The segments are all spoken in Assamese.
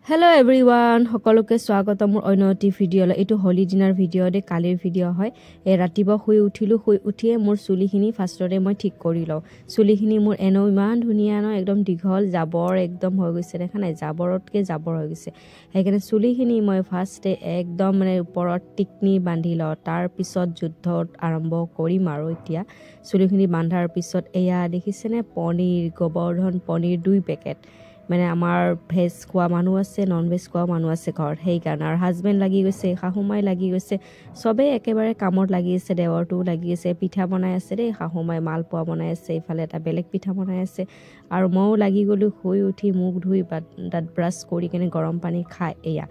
Hello everyone, সকলোকে স্বাগতম মোৰ অন্যটি ভিডিঅ'লৈ। এটো হোলি দিনাৰ ভিডিঅ' দে কালিৰ ভিডিঅ' হয়। ৰাতিপুৱা শুই উঠিয়ে মোৰ চুলিখিনি ফাৰ্ষ্টতে মই ঠিক কৰি লওঁ। চুলিখিনি মোৰ এনেও ইমান ধুনীয়া ন, একদম দীঘল জাবৰ একদম হৈ গৈছে, দেখা নাই জাবৰতকে জাবৰ হৈ গৈছে। সেইকাৰণে চুলিখিনি মই ফাৰ্ষ্টে একদম মানে ওপৰত টিকনি বান্ধি লওঁ। তাৰ পিছত যুদ্ধ আৰম্ভ কৰিম আৰু এতিয়া চুলিখিনি বান্ধাৰ পিছত এয়া দেখিছেনে পনীৰ, গোবৰ্ধন পনীৰ 2 পেকেট। মানে আমাৰ ভেজ খোৱা মানুহ আছে, নন ভেজ খোৱা মানুহ আছে ঘৰত, সেইকাৰণে আৰু হাজবেণ্ড লাগি গৈছে, শাহুমাই লাগি গৈছে, চবেই একেবাৰে কামত লাগি আছে। দেৱৰটো লাগি আছে, পিঠা বনাই আছে দেই, শাহুমাই মালপোৱা বনাই আছে, ইফালে এটা বেলেগ পিঠা বনাই আছে। আৰু ময়ো লাগি গ'লোঁ, শুই উঠি মুখ ধুই দাঁত ব্ৰাছ কৰি কিনে গৰম পানী খাই এয়া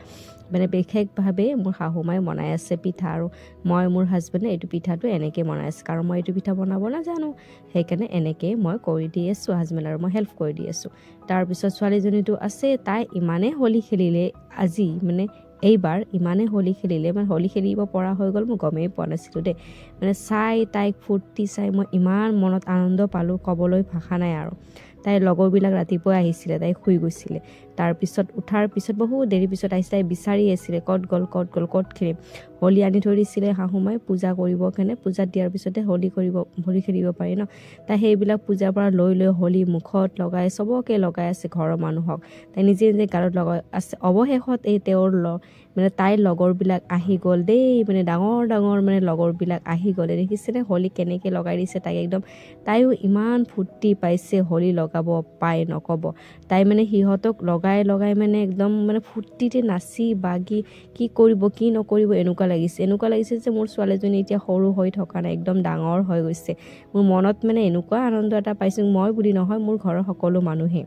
মানে বিশেষভাৱে মোৰ শাহুমাই বনাই আছে পিঠা, আৰু মই মোৰ হাজবেণ্ডে এইটো পিঠাটো এনেকৈ বনাই আছে, কাৰণ মই এইটো পিঠা বনাব নাজানো। সেইকাৰণে এনেকৈ মই কৰি দি আছোঁ, হাজবেণ্ড আৰু মই হেল্প কৰি দি আছোঁ। তাৰপিছত ছোৱালীজনীটো আছে, তাই ইমানেই হোলী খেলিলে আজি, মানে এইবাৰ ইমানেই হোলী খেলিলে, মানে হোলী খেলিব পৰা হৈ গ'ল মই গমেই পোৱা নাছিলোঁ দেই। মানে তাইক ফূৰ্তি চাই মই ইমান মনত আনন্দ পালোঁ, ক'বলৈ ভাষা নাই আৰু। তাইৰ লগৰবিলাক ৰাতিপুৱা আহিছিলে, তাই শুই গৈছিলে। তাৰপিছত উঠাৰ পিছত বহুত দেৰি পিছত আহিছে, তাই বিচাৰি আছিলে ক'ত গ'ল খেলিম। হোলী আনি থৈ দিছিলে শাহুমাই পূজা কৰিব কাৰণে, পূজা দিয়াৰ পিছতে হোলী খেলিব পাৰি ন। তাই সেইবিলাক পূজাৰ পৰা লৈ হোলী মুখত লগাই চবকে লগাই আছে, ঘৰৰ মানুহক তাই নিজে গালত লগাই আছে। অৱশেষত এই মানে তাইৰ লগৰবিলাক আহি গ'ল দেই, মানে ডাঙৰ মানে লগৰবিলাক আহি গ'লে, দেখিছেনে হোলী কেনেকৈ লগাই দিছে তাইক একদম। তাইও ইমান ফূৰ্তি পাইছে হোলী লগাব পাই নক'ব। তাই মানে সিহঁতক লগাই মানে একদম মানে ফূৰ্তিতে নাচি বাগি কি কৰিব কি নকৰিব এনেকুৱা লাগিছে যে মোৰ ছোৱালীজনী এতিয়া সৰু হৈ থকা নাই, একদম ডাঙৰ হৈ গৈছে। মোৰ মনত মানে এনেকুৱা আনন্দ এটা পাইছোঁ, মই বুলি নহয় মোৰ ঘৰৰ সকলো মানুহে।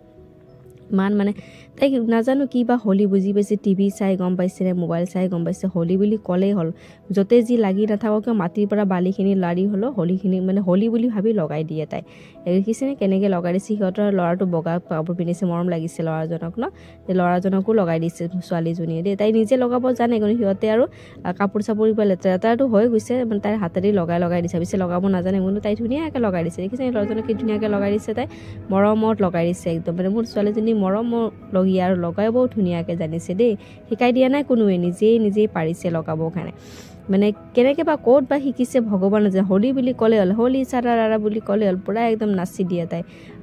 ইমান মানে তাইক নাজানো কি বা হোলী বুজি পাইছে, টিভি চাই গম পাইছে নে মোবাইল চাই গম পাইছে, হোলী বুলি ক'লেই হ'ল। য'তে যি লাগি নাথাকক কিয় মাটিৰ পৰা বালিখিনি লাৰি হ'লেও হোলীখিনি মানে হোলী বুলি ভাবি লগাই দিয়ে তাই। দেখিছেনে কেনেকৈ লগাই দিছে। সিহঁতৰ ল'ৰাটো বগা কাপোৰ পিন্ধিছে, মৰম লাগিছে ল'ৰাজনক ন, ল'ৰাজনকো লগাই দিছে ছোৱালীজনীয়ে দেই। তাই নিজে লগাব জানে, কিন্তু সিহঁতে আৰু কাপোৰ চাপোৰ কিবা লেতেৰাটো হৈ গৈছে, মানে তাইৰ হাতেদি লগাই দিছে, পিছে লগাব নাজানে, কিন্তু তাই ধুনীয়াকৈ লগাই দিছে। দেখিছে ল'ৰাজনক কি ধুনীয়াকৈ লগাই দিছে, তাই মৰমত লগাই দিছে একদম। মানে মোৰ ছোৱালীজনী মৰমৰ লগীয়া আৰু লগাবও ধুনীয়াকৈ জানিছে দেই, শিকাই দিয়া নাই কোনোৱে, নিজেই পাৰিছে লগাবৰ কাৰণে। মানে কেনেকৈ বা ক'ত বা শিকিছে ভগৱান নাজানে। হোলী বুলি ক'লে হ'ল, হোলী চাৰা বুলি ক'লে হ'ল, পূৰা একদম নাচি দিয়ে তাই।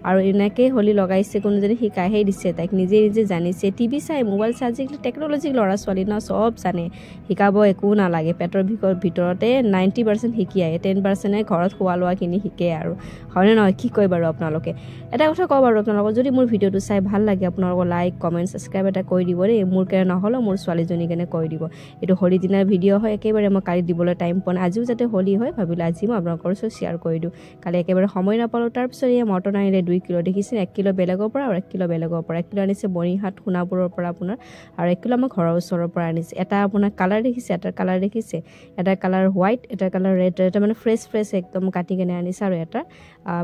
আৰু এনেকৈ হোলী লগাইছে, কোনোজনে শিকাইহে দিছে তাইক, নিজে জানিছে। টিভি চাই মোবাইল চাই, আজিকালি টেকন'লজিক ল'ৰা ছোৱালী ন, চব জানে, শিকাব একো নালাগে। পেটৰ ভিতৰতে 90% শিকি আহে, 10%হে ঘৰত খোৱা লোৱাখিনি শিকে আৰু, হয়নে নহয় কি কয় বাৰু আপোনালোকে। এটা কথা কওঁ বাৰু আপোনালোকক, যদি মোৰ ভিডিঅ'টো চাই ভাল লাগে আপোনালোকৰ লাইক কমেণ্ট ছাবস্ক্ৰাইব এটা কৰি দিব দেই, মোৰ কাৰণে নহ'লেও মোৰ ছোৱালীজনীৰ কাৰণে কৰি দিব। এইটো হোলী দিনাৰ ভিডিঅ' হয়, একেবাৰে মই কালি দিবলৈ টাইম পোৱা নাই, আজিও যাতে হোলী হয় ভাবিলোঁ আজি মই আপোনালোকৰ ওচৰত শ্বেয়াৰ কৰি দিওঁ। কালি একেবাৰে সময় নাপালোঁ। তাৰপিছত এই মটন আনিলে 2 কিলো, দেখিছে 1 কিলো বেলেগৰ পৰা আৰু 1 কিলো বেলেগৰ পৰা। 1 কিলো আনিছে বৰিহাট সোণাপুৰৰ পৰা আপোনাৰ, আৰু 1 কিলো আমাৰ ঘৰৰ ওচৰৰ পৰা আনিছে। এটা আপোনাৰ কালাৰ দেখিছে, এটাৰ কালাৰ দেখিছে, এটা কালাৰ হোৱাইট, এটা কালাৰ ৰেড, এটা মানে ফ্ৰেছ একদম কাটি কেনে আনিছে। আৰু এটা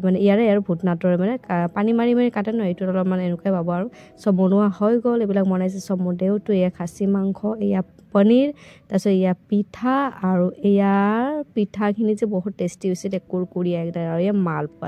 মানে ইয়াৰে আৰু ভূতনাথৰ মানে পানী মাৰি কাটে ন, এইটোত অলপ মানে এনেকুৱাই পাব। আৰু চব বনোৱা হৈ গ'ল, এইবিলাক বনাইছে চব মোৰ দেউটো। এয়া খাচী মাংস, এয়া পনীৰ, তাৰপিছত এয়া পিঠা, আৰু ইয়াৰ পিঠাখিনি যে বহুত টেষ্টি হৈছে, কুৰকুৰীয়া একদম, আৰু এয়া মালপোৱা।